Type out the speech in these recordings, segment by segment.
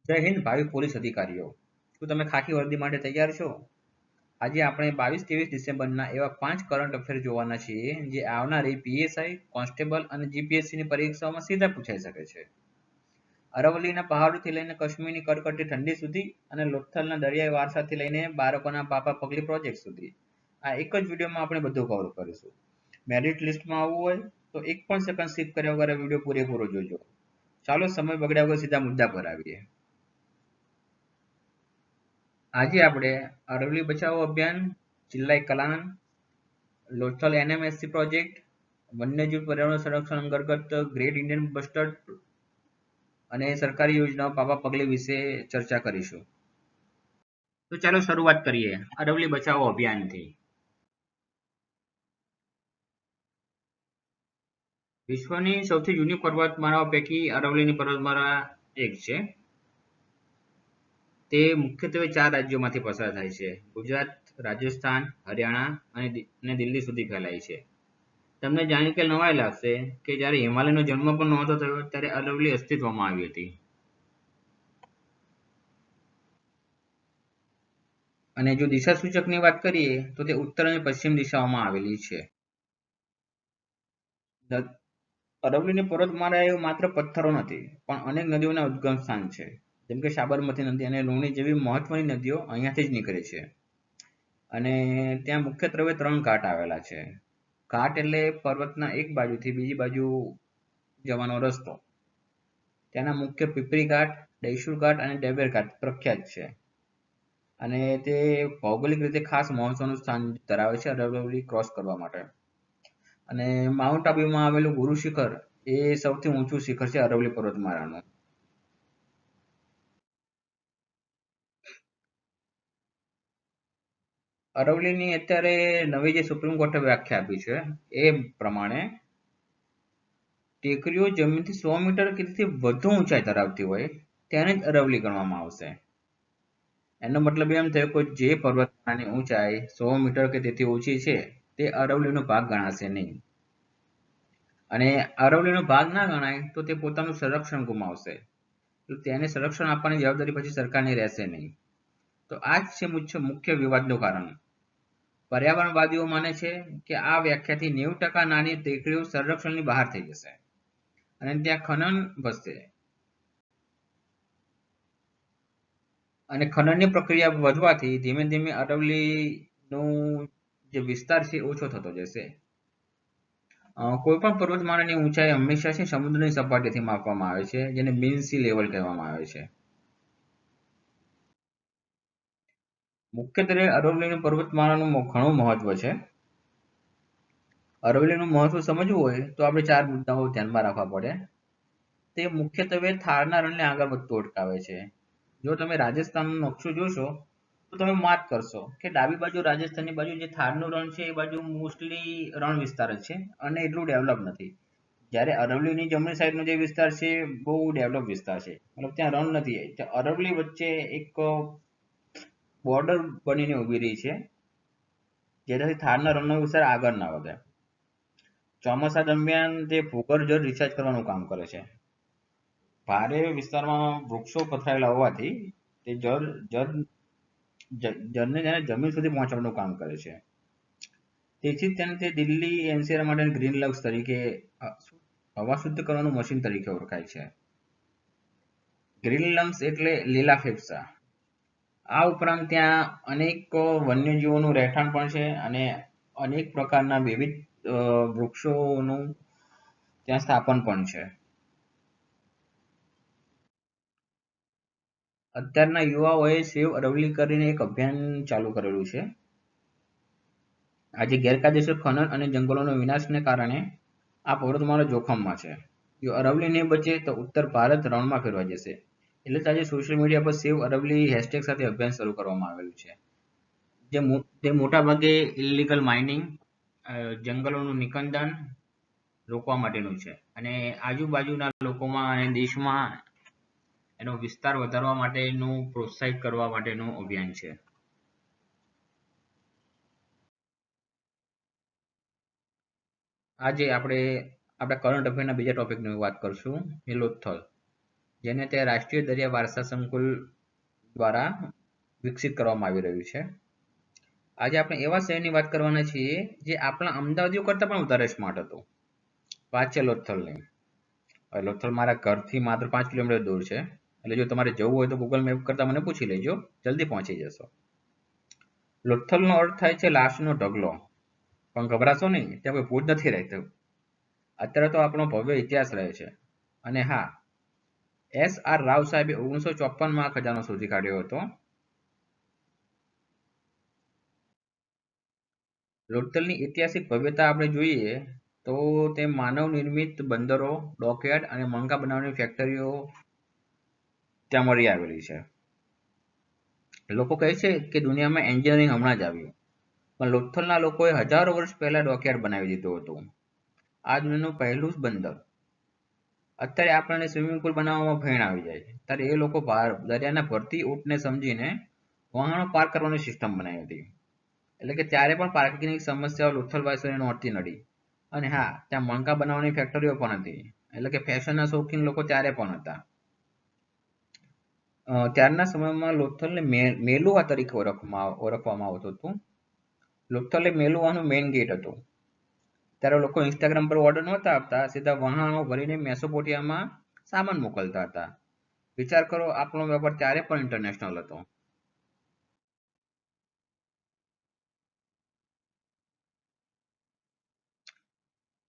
જય હિન્દ ભાવિ પોલીસ અધિકારીઓ, શું તમે ખાકી વર્દી માટે તૈયાર છો? આજે આપણે 22-23 ડિસેમ્બરના એવા 5 કરંટ અફેર જોવાના છીએ જે આવનારી પીએસઆઈ, કોન્સ્ટેબલ અને જીપીએસસીની પરીક્ષાઓમાં સીધા પૂછાઈ શકે છે. અરવલ્લીના પહાડોથી લઈને કાશ્મીરની કડકડતી ઠંડી સુધી અને લોથલના દરિયાઈ વારસાથી લઈને બાળકોના પાપા પગલી પ્રોજેક્ટ સુધી આ એક જ વિડીયોમાં આપણે બધું કવર કરીશું. મેરિટ લિસ્ટમાં આવવું હોય તો એક પણ સેકન્ડ સ્કીપ કર્યા વગર વિડીયો પૂરેપૂરો જોજો. ચાલો સમય બગડ્યા વગર સીધા મુદ્દા પર આવીએ. આજે આપણે અરવલ્લી બચાવો અભિયાન, ચિલ્લાઈ કલાન, લોથલ એનએમએસસી પ્રોજેક્ટ, વન્યજીવ પર્યાવરણ સંરક્ષણ અંતર્ગત ગ્રેટ ઇન્ડિયન બસ્ટર્ડ અને સરકારી યોજનાઓ પાપા પગલે વિશે ચર્ચા કરીશું. તો ચાલો શરૂઆત કરીએ અરવલ્લી બચાવો અભિયાનથી. વિશ્વની સૌથી જૂની પર્વતમાળાઓ પૈકી અરવલ્લીની પર્વતમાળા એક છે. તે મુખ્યત્વે 4 રાજ્યોમાંથી પસાર થાય છે: ગુજરાત, રાજસ્થાન, હરિયાણા અને દિલ્હી સુધી ફેલાય છે. તમને જાણી કે નવાઈ લાગશે કે જ્યારે હિમાલયનો જન્મ પણ નહોતો થયો ત્યારે અરવલ્લી અસ્તિત્વમાં આવી હતી. અને જો દિશા સૂચકની વાત કરીએ તો તે ઉત્તર અને પશ્ચિમ દિશાઓમાં આવેલી છે. અરવલ્લીની પર્વતમાળા એ માત્ર પથ્થરો નથી પણ અનેક નદીઓના ઉદ્ગમ સ્થાન છે. જેમ કે સાબરમતી નદી અને લુણી જેવી મહત્વની નદીઓ અહીંયાથી જ નીકળે છે. અને ત્યાં મુખ્યત્વે 3 ઘાટ આવેલા છે. ઘાટ એટલે પર્વતના એક બાજુથી બીજી બાજુ જવાનો રસ્તો. ત્યાંના મુખ્ય પીપરી ઘાટ, દૈસુર ઘાટ અને ડેબેર ઘાટ પ્રખ્યાત છે. અને તે ભૌગોલિક રીતે ખાસ મહત્વનું સ્થાન ધરાવે છે અરવલ્લી ક્રોસ કરવા માટે. અને માઉન્ટ આબુમાં આવેલું ગુરુ શિખર એ સૌથી ઊંચું શિખર છે અરવલ્લી પર્વતમાળાનું. અરવલ્લીની અત્યારે નવી જે સુપ્રીમ કોર્ટે વ્યાખ્યા આપી છે એ પ્રમાણે ટેકરીઓ જમીનથી 100 મીટર કે તેથી વધુ ઊંચાઈ ધરાવતી હોય તેને જ અરવલ્લી ગણવામાં આવશે. એનો મતલબ એમ થયો કે જે પર્વતમાળાની ઊંચાઈ 100 મીટર કે તેથી ઓછી છે તે અરવલ્લીનો ભાગ ગણાશે નહીં. અને અરવલ્લીનો ભાગ ના ગણાય તો તે પોતાનું સંરક્ષણ ગુમાવશે. તો તેને સંરક્ષણ આપવાની જવાબદારી પછી સરકારની રહેશે નહીં. તો આ જ છે મુખ્ય વિવાદનું કારણ. પર્યાવરણવાદીઓ માને છે કે આ વ્યાખ્યાથી 90% નાની ટેકરીઓ સંરક્ષણની બહાર થઈ જશે અને ત્યાં ખનન વધશે. અને ખનનની પ્રક્રિયા વધવાથી ધીમે ધીમે અરવલ્લીનો જે વિસ્તાર છે ઓછો થતો જશે. કોઈ પણ પર્વતમાળાની ઊંચાઈ હંમેશા છે સમુદ્રની સપાટીથી માપવામાં આવે છે, જેને મીન સી લેવલ કહેવામાં આવે છે. મુખ્યત્વે અરવલ્લીની પર્વતમાળાનું ઘણું મહત્વ છે. અરવલ્લીનું મહત્વ સમજવું હોય તો આપણે 4 મુદ્દાઓ ધ્યાનમાં રાખવા પડે. તે મુખ્યત્વે થારના રણને આગળ વધતું અટકાવે છે. જો તમે રાજસ્થાનનો નકશો જોશો તો તમે માર્ક કરશો કે ડાબી બાજુ રાજસ્થાનની બાજુ જે થારનું રણ છે એ બાજુ મોસ્ટલી રણ વિસ્તાર જ છે અને એટલું ડેવલપ નથી. જ્યારે અરવલ્લીની જમણી સાઈડનો જે વિસ્તાર છે બહુ ડેવલપ વિસ્તાર છે, મતલબ ત્યાં રણ નથી. અરવલ્લી વચ્ચે એક બોર્ડર બનીને ઊભી રહી છે જેનાથી થારના રણનો વિસ્તાર આગળ ના વધે. ચોમાસા દરમિયાન તે ભૂગર્ભ જળ રિચાર્જ કરવાનું કામ કરે છે. ભારે વિસ્તારમાં વૃક્ષો પથરાયેલા હોવાથી તે જળને જમીન સુધી પહોંચાડવાનું કામ કરે છે. તેથી તેને તે દિલ્હી એનસીઆર માટે ગ્રીન લક્સ તરીકે હવા શુદ્ધ કરવાનું મશીન તરીકે ઓળખાય છે. ગ્રીન લંગ્સ એટલે લીલા ફેફસા. આ ઉપરાંત ત્યાં અનેક વન્યજીવોનું રહેઠાણ પણ છે અને અનેક પ્રકારના વિવિધ વૃક્ષોનું ત્યાં સ્થાપન પણ છે. અત્યારના યુવાઓએ સેવ અરવલ્લી કરીને એક અભિયાન ચાલુ કરેલું છે. આજે ગેરકાયદેસર ખનન અને જંગલોનો વિનાશને કારણે આ પર્વતમાળા જોખમમાં છે. જો અરવલ્લી નહીં બચે તો ઉત્તર ભારત રણમાં ફેરવાઈ જશે. એટલે આજે સોશિયલ મીડિયા પર સેવ અરવલ્લી હેશટેગ સાથે અભિયાન શરૂ કરવામાં આવેલું છે. જે મોટા ભાગે ઇલીગલ માઇનિંગ, જંગલોનું નિકંદન રોકવા માટેનું છે અને આજુબાજુના લોકોમાં અને દેશમાં એનો વિસ્તાર વધારવા માટેનું પ્રોત્સાહિત કરવા માટેનું અભિયાન છે. આજે આપણે આપણા કરંટ અફેરના બીજા ટોપિકની વાત કરશું, એ લોથલ. જેને તે રાષ્ટ્રીય દરિયા વારસા સંકુલ દ્વારા વિકસિત કરવામાં આવી રહ્યું છે. આજે આપણે એવા શહેરની વાત કરવાના છીએ જે આપણા અમદાવાદીઓ કરતાં પણ વધારે સ્માર્ટ હતું. વાત છે લોથલની. હવે લોથલ મારા ઘરથી માત્ર 5 કિલોમીટર દૂર છે. એટલે જો તમારે જવું હોય તો ગૂગલ મેપ કરતાં મને પૂછી લેજો, જલ્દી પહોંચી જશો. લોથલનો અર્થ થાય છે લાશનો ઢગલો. પણ ગભરાશો નહીં, ત્યાં કોઈ ભૂત નથી રહેતું. અત્યારે તો આપણો ભવ્ય ઇતિહાસ રહે છે. અને હા, S.R. રાવ સાહેબે 1954માં આ ખજાનો શોધી કાઢ્યો હતો. લોથલની ઐતિહાસિક ભવ્યતા આપણે જોઈએ તો તે માનવ નિર્મિત બંદરો, ડોકયાર્ડ અને મણકા બનાવવાની ફેક્ટરીઓ ત્યાં મળી આવેલી છે. લોકો કહે છે કે દુનિયામાં એન્જિનિયરિંગ હમણાં જ આવ્યું, પણ લોથલના લોકોએ હજારો વર્ષ પહેલા ડોકયાર્ડ બનાવી દીધું હતું. આ દુનિયાનું પહેલું જ બંદર. અત્યારે આપણને સ્વિમિંગ પુલ બનાવવામાં ફેણ આવી જાય, ત્યારે એ લોકો દરિયાના ભરતી ઊંટને સમજીને વાહનો પાર્ક કરવાની સિસ્ટમ બનાવી હતી. એટલે કે ત્યારે પણ પાર્કિંગની સમસ્યાઓ લોથલવાસીઓને નહોતી નડી. અને હા, ત્યાં મણકા બનાવવાની ફેક્ટરીઓ પણ હતી. એટલે કે ફેશનના શોખીન લોકો ત્યારે પણ હતા. ત્યારના સમયમાં લોથલને મેલુઆ તરીકે ઓળખવામાં આવતું હતું. લોથલ એ મેલુઆનું મેઇન ગેટ હતું. ત્યારે લોકો ઇન્સ્ટાગ્રામ પર ઓર્ડર નહોતા આપતા, સીધા વાહનો ભરીને મેસોપોટિયામાં સામાન મોકલતા હતા. વિચાર કરો, આપણો વેપાર ત્યારે પણ ઇન્ટરનેશનલ હતો.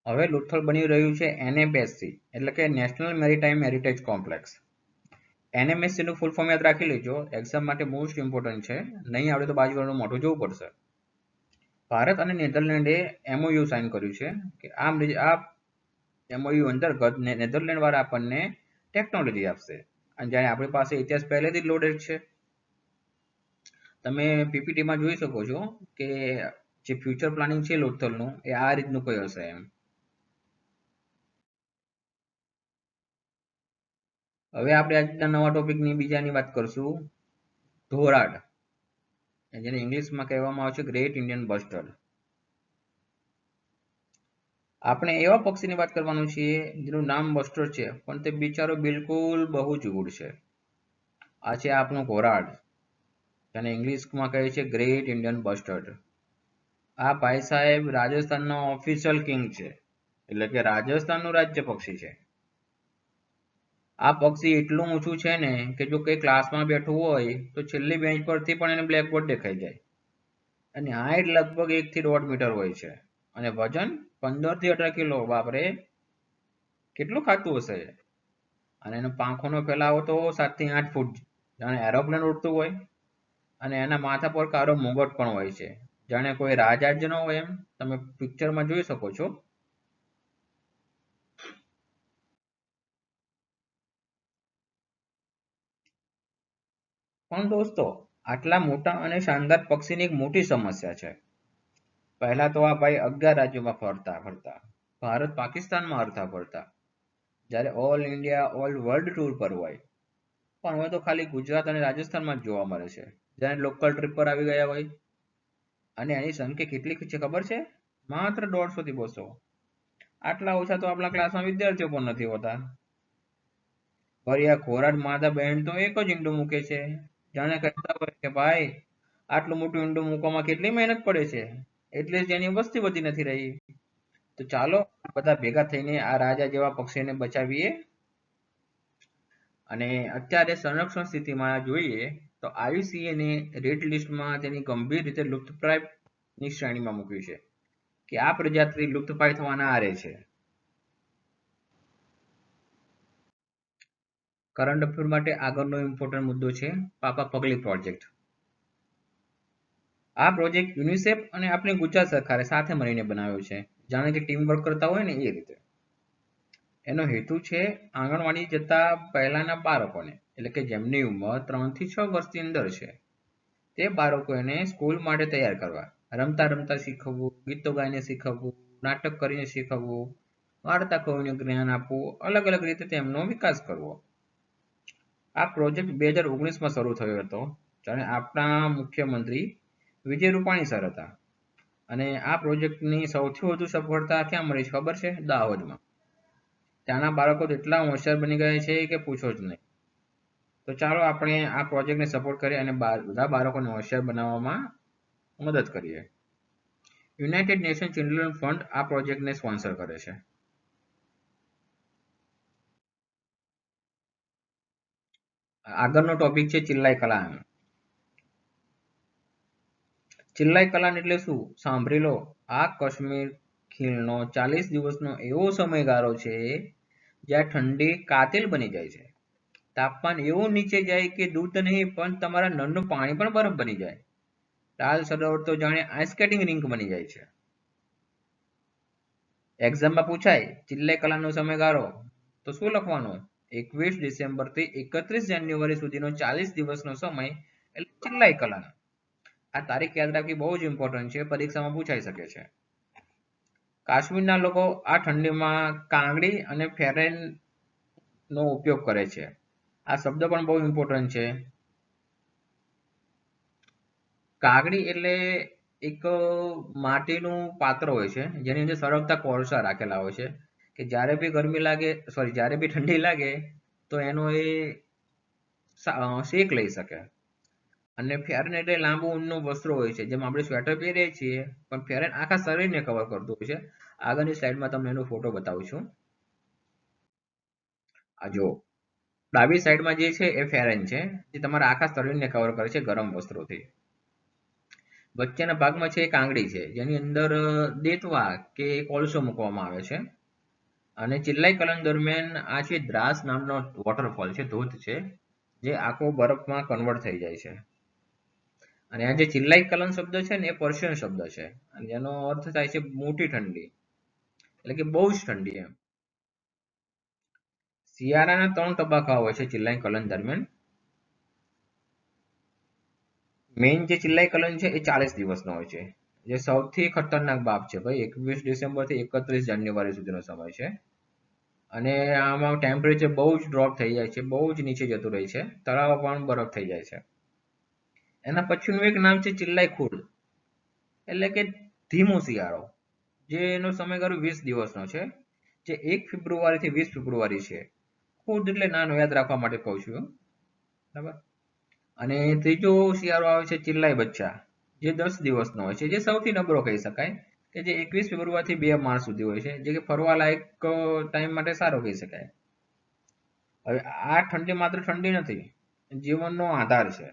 હવે લોથલ બની રહ્યું છે NMSC, એટલે કે national maritime heritage complex. NMSC નું ફૂલ ફોર્મ યાદ રાખી લેજો, એક્ઝામ માટે મોસ્ટ ઇમ્પોર્ટન્ટ છે. નહીં આવડે તો બાજુવાળાનું મોઢું જોવું પડશે. ભારત અને નેધરલેન્ડે MOU સાઇન કર્યું છે કે આ MOU અંતર્ગત નેધરલેન્ડ વાળા આપણને ટેકનોલોજી આપશે. અને જ્યારે આપણી પાસે ઇતિહાસ પહેલેથી જ લોડેડ છે. તમે PPTમાં જોઈ શકો છો કે જે ફ્યુચર પ્લાનિંગ છે લોથલનું, એ આ રીતનું કોઈ હશે એમ. હવે આપણે આજના નવા ટોપિકની બીજાની વાત કરશું, ધોરાડ, જેને ઇંગ્લિશમાં કહેવામાં આવે છે ગ્રેટ ઇન્ડિયન બસ્ટર્ડ. આપણે એવા પક્ષીની વાત કરવાનું છીએ જેનું નામ બસ્ટર્ડ છે, પણ તે બિચારો બિલકુલ બહુ જ ગુડ છે. આ છે આપણું ઘોરાડ, જેને ઇંગ્લિશમાં કહે છે ગ્રેટ ઇન્ડિયન બસ્ટર્ડ. આ ભાઈ સાહેબ રાજસ્થાનનો ઓફિશિયલ કિંગ છે, એટલે કે રાજસ્થાનનું રાજ્ય પક્ષી છે. આ પક્ષી એટલું ઊંચું છે ને કે જો કોઈ ક્લાસમાં બેઠું હોય તો છેલ્લી બેન્ચ પરથી પણ એને બ્લેકબોર્ડ દેખાઈ જાય. અને હાઈટ લગભગ 1 થી 1.5 મીટર હોય છે. અને વજન 15 થી 18 કિલો. બાપરે, કેટલું ખાતું હશે. અને એનો પાંખોનો ફેલાવો તો 7 થી 8 ફૂટ, જાણે એરોપ્લેન ઉડતું હોય. અને એના માથા પર કાળો મુગટ પણ હોય છે, જાણે કોઈ રાજ ન હોય એમ. તમે પિક્ચરમાં જોઈ શકો છો. પણ દોસ્તો, આટલા મોટા અને શાનદાર પક્ષીની એક મોટી સમસ્યા છે. પહેલા તો આ ભાઈ 11 રાજ્યોમાં ફરતા, ભારત પાકિસ્તાનમાં ફરતા, જ્યારે all India all world tour પર હોય. પણ હવે તો ખાલી ગુજરાત અને રાજસ્થાનમાં જ જોવા મળે છે, જ્યારે લોકલ ટ્રીપ પર આવી ગયા હોય. અને એની સંખ્યા કેટલી છે ખબર છે? માત્ર 150 થી 200. આટલા ઓછા તો આપણા ક્લાસમાં વિદ્યાર્થીઓ પણ નથી હોતા. ફરી આ ખોરાડ માદા બહેન તો એક જ ઈંડું મૂકે છે, જાણે કહેતા હોય કે ભાઈ, આટલું મોટું ઈંડું મૂકવામાં કેટલી મહેનત પડે છે, એટલે જ એની વસ્તી વધી નથી રહી. તો ચાલો બધા ભેગા થઈને આ રાજા જેવા પક્ષીને બચાવીએ. અને અત્યારે સંરક્ષણ સ્થિતિમાં જોઈએ તો IUCN રેડ લિસ્ટમાં તેની ગંભીર રીતે લુપ્તપ્રાયની શ્રેણીમાં મૂક્યું છે કે આ પ્રજાતિ લુપ્તપ્રાય થવાના આરે છે. કરંટ અફેર માટે આગળનો ઇમ્પોર્ટન્ટ મુદ્દો છે પાપા પગલી પ્રોજેક્ટ. આ પ્રોજેક્ટ યુનિસેફ અને આપણી ગુજરાત સરકારે સાથે મળીને બનાવ્યો છે, જાણે કે ટીમ વર્ક કરતા હોય ને એ રીતે. એનો હેતુ છે આંગણવાડી જતા પહેલાના બાળકોને, એટલે કે જેમની ઉંમર 3 થી 6 વર્ષની અંદર છે, તે બાળકોને સ્કૂલ માટે તૈયાર કરવા. રમતા રમતા શીખવવું, ગીતો ગાઈને શીખવવું, નાટક કરીને શીખવવું, વાર્તા કહીને જ્ઞાન આપવું, અલગ અલગ રીતે તેમનો વિકાસ કરવો. આ પ્રોજેક્ટ 2019માં શરૂ થયો હતો, જ્યારે આપણા મુખ્યમંત્રી વિજય રૂપાણી સર હતા. અને આ પ્રોજેક્ટની સૌથી વધુ સફળતા ક્યાં મળી છે ખબર છે? દાહોદમાં. ત્યાંના બાળકો તો એટલા હોશિયાર બની ગયા છે કે પૂછો જ નહીં. તો ચાલો આપણે આ પ્રોજેક્ટને સપોર્ટ કરીએ અને બધા બાળકોને હોશિયાર બનાવવામાં મદદ કરીએ. યુનાઇટેડ નેશન ચિલ્ડ્રન ફંડ આ પ્રોજેક્ટને સ્પોન્સર કરે છે. આગળનો ટોપિક છે ચિલ્લાઈ કલાન. ચિલ્લાઈ કલાન એટલે શું? સાંભળી લો. આ કાશ્મીર ખીણનો 40 દિવસનો એવો સમયગાળો છે જ્યાં ઠંડી કાતિલ બની જાય છે. તાપમાન એવું નીચે જાય કે દૂધ નહીં પણ તમારા નળનું પાણી પણ બરફ બની જાય. ડાલ સરોવર તો જાણે આઈસ સ્કેટિંગ રિંક બની જાય છે. એક્ઝામમાં પૂછાય ચિલ્લાઈ કલાનો સમયગાળો તો શું લખવાનું? 21 ડિસેમ્બર થી 31 જાન્યુઆરી સુધીનો 40 દિવસનો સમય એટલે ચિલ્લાઈ કલાન. આ તારીખ યાદ રાખવી બહુ જ ઇમ્પોર્ટન્ટ છે, પરીક્ષામાં પૂછાઈ શકે છે. કાશ્મીરના લોકો આ ઠંડીમાં કાંગડી અને ફેરેન નો ઉપયોગ કરે છે. આ શબ્દ પણ બહુ ઇમ્પોર્ટન્ટ છે. કાગડી એટલે એક માટીનું પાત્ર હોય છે જેની અંદર સળગતા કોળસા રાખેલા હોય છે કે જ્યારે બી ગરમી લાગે, સોરી, જ્યારે બી ઠંડી લાગે તો એનો એ શેક લઈ શકે. અને ફેરન એટલે લાંબુ ઊનનું વસ્ત્ર હોય છે, જેમ આપણે સ્વેટર પહેરીએ છીએ, પણ ફેરન આખા શરીરને કવર કરતું હોય છે. આગળની સ્લાઇડમાં તમને એનો ફોટો બતાવું છું. આ જો ડાબી સાઈડમાં જે છે એ ફેરન છે, જે તમારા આખા શરીરને કવર કરે છે ગરમ વસ્ત્રોથી. વચ્ચેના ભાગમાં છે એક આંગળી છે જેની અંદર દેતવા કે કોલસો મૂકવામાં આવે છે. અને ચિલ્લાઈ કલન દરમિયાન આ છે દ્રાસ નામનો વોટરફોલ છે, ધોધ છે, જે આખો બરફમાં કન્વર્ટ થઈ જાય છે. અને આ જે ચિલ્લાઈ કલન શબ્દ છે ને એ પર્શિયન શબ્દ છે અને જેનો અર્થ થાય છે મોટી ઠંડી, એટલે કે બહુ જ ઠંડી એમ. શિયાળાના 3 તબક્કા હોય છે ચિલ્લાઈ કલન દરમિયાન. મેઇન જે ચિલ્લાઈ કલન છે એ 40 દિવસનો હોય છે, જે સૌથી ખતરનાક બાબ છે ભાઈ. 21 ડિસેમ્બર થી 31 જાન્યુઆરી સુધીનો સમય છે. અને આમાં ટેમ્પરેચર બહુ જ ડ્રોપ થઈ જાય છે, બહુ જ નીચે જતું રહે છે, તળાવ પણ બરફ થઈ જાય છે. એના પછીનું એક નામ છે ચિલ્લાઈ ખુડ, એટલે કે ધીમો શિયાળો, જેનો સમયગાળો 20 દિવસનો છે, જે 1 ફેબ્રુઆરી થી 20 ફેબ્રુઆરી છે. ખુદ એટલે નાનો, યાદ રાખવા માટે કહું છું, બરાબર. અને ત્રીજો શિયાળો આવે છે ચિલ્લાઈ બચ્ચા, જે 10 દિવસનો હોય છે, જે સૌથી નબળો કહી શકાય, કે જે 21 ફેબ્રુઆરી થી 2 માર્ચ સુધી હોય છે, જે કે ફરવા લાયક ટાઈમ માટે સારો કહી શકાય. હવે આ ઠંડી માત્ર ઠંડી નથી, જીવનનો આધાર છે.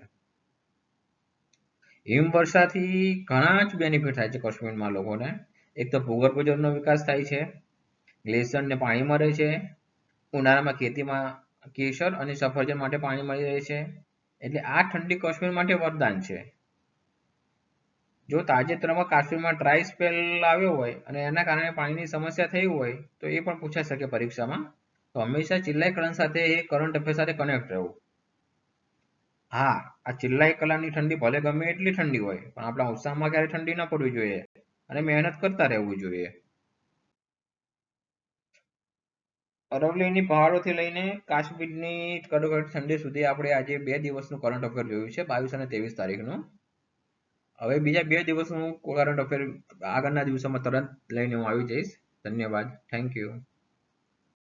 હિમવર્ષાથી ઘણા જ બેનિફિટ થાય છે કાશ્મીરમાં લોકોને. એક તો ભૂગર્ભ જળનો વિકાસ થાય છે, ગ્લેશિયરને પાણી મળે છે, ઉનાળામાં ખેતીમાં કેસર અને સફરજન માટે પાણી મળી રહે છે. એટલે આ ઠંડી કાશ્મીર માટે વરદાન છે. જો તાજેતરમાં કાશ્મીરમાં ડ્રાય સ્પેલ આવ્યો હોય અને એના કારણે પાણીની સમસ્યા થઈ હોય તો એ પણ પૂછાઈ શકે પરીક્ષામાં. તો હંમેશા ચિલ્લાઈ કલન સાથે એ કરંટ અફેર સાથે કનેક્ટ રહેવું. હા, આ ચિલ્લાઈ કલાની ઠંડી ભલે ગમે એટલી ઠંડી હોય, પણ આપણા ઉત્સાહમાં ક્યારે ઠંડી ન પડવી જોઈએ અને મહેનત કરતા રહેવું જોઈએ. અરવલ્લીની પહાડોથી લઈને કાશ્મીરની કડકડ ઠંડી સુધી આપણે આજે 2 દિવસનું કરંટ અફેર જોયું છે, 22 અને 23 તારીખનું. હવે બીજા 2 દિવસનું કરંટ અફેર આગળના દિવસોમાં તરત લઈને હું આવી જઈશ. ધન્યવાદ. Thank you.